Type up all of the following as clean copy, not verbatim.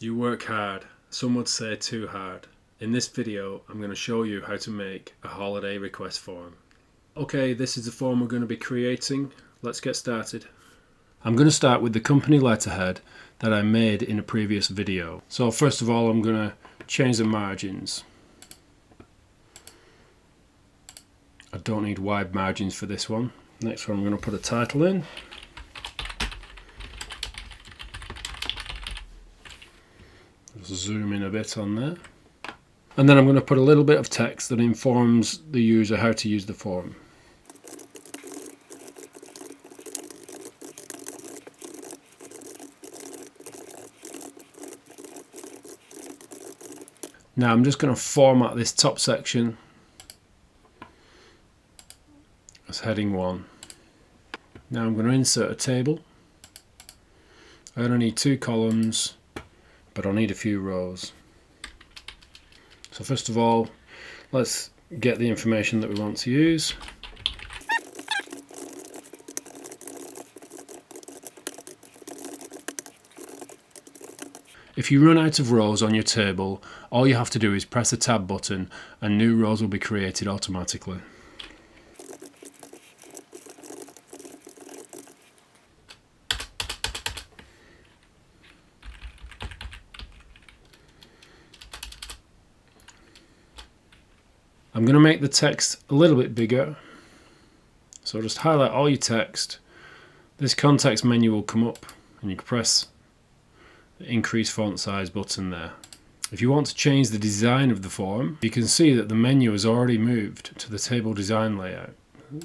You work hard, some would say too hard. In this video, I'm going to show you how to make a holiday request form. Okay, this is the form we're going to be creating. Let's get started. I'm going to start with the company letterhead that I made in a previous video. So first of all, I'm going to change the margins. I don't need wide margins for this one. Next one, I'm going to put a title in. Zoom in a bit on there. And then I'm going to put a little bit of text that informs the user how to use the form. Now I'm just going to format this top section as heading 1. Now I'm going to insert a table. I only need 2 columns, but I'll need a few rows. So first of all, let's get the information that we want to use. If you run out of rows on your table, all you have to do is press the tab button and new rows will be created automatically. I'm going to make the text a little bit bigger, so just highlight all your text. This context menu will come up and you can press the increase font size button there. If you want to change the design of the form, you can see that the menu has already moved to the table design layout.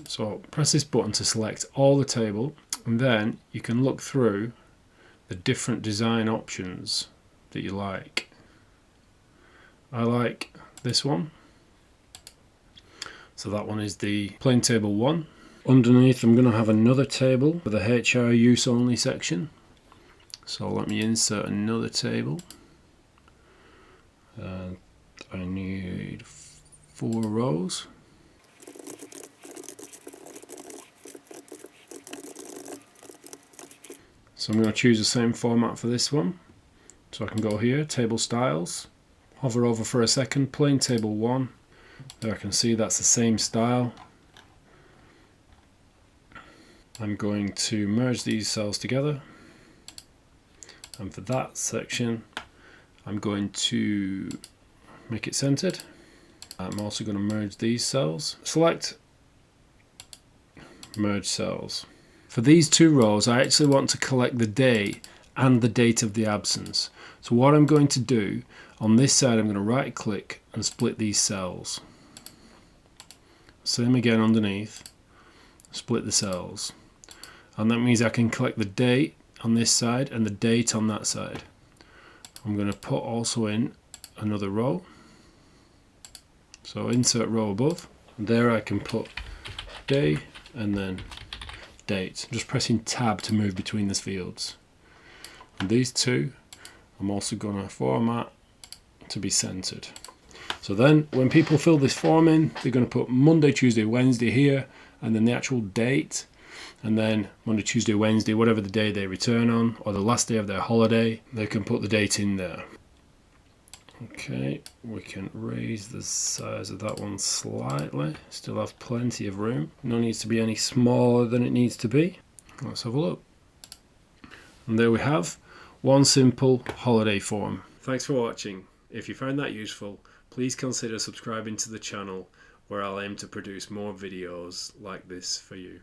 So press this button to select all the table, and then you can look through the different design options that you like. I like this one. So that one is the plain table 1. Underneath I'm going to have another table with a HR use only section. So let me insert another table. And I need 4 rows. So I'm going to choose the same format for this one. So I can go here, table styles, hover over for a second, plain table 1. There I can see that's the same style. I'm going to merge these cells together, and for that section I'm going to make it centered. I'm also going to merge these cells. Select merge cells. For these 2 rows I actually want to collect the day and the date of the absence. So what I'm going to do on this side, I'm going to right click and split these cells. Same again underneath, split the cells, and that means I can collect the date on this side and the date on that side. I'm going to put also in another row, so insert row above, and there I can put day and then date. I'm just pressing tab to move between the fields. And these 2 I'm also going to format to be centered. So then when people fill this form in, they're going to put Monday, Tuesday, Wednesday here, and then the actual date, and then Monday, Tuesday, Wednesday, whatever the day they return on, or the last day of their holiday, they can put the date in there. Okay, we can raise the size of that one slightly, still have plenty of room. No needs to be any smaller than it needs to be. Let's have a look. And there we have one simple holiday form. Thanks for watching. If you found that useful, please consider subscribing to the channel, where I'll aim to produce more videos like this for you.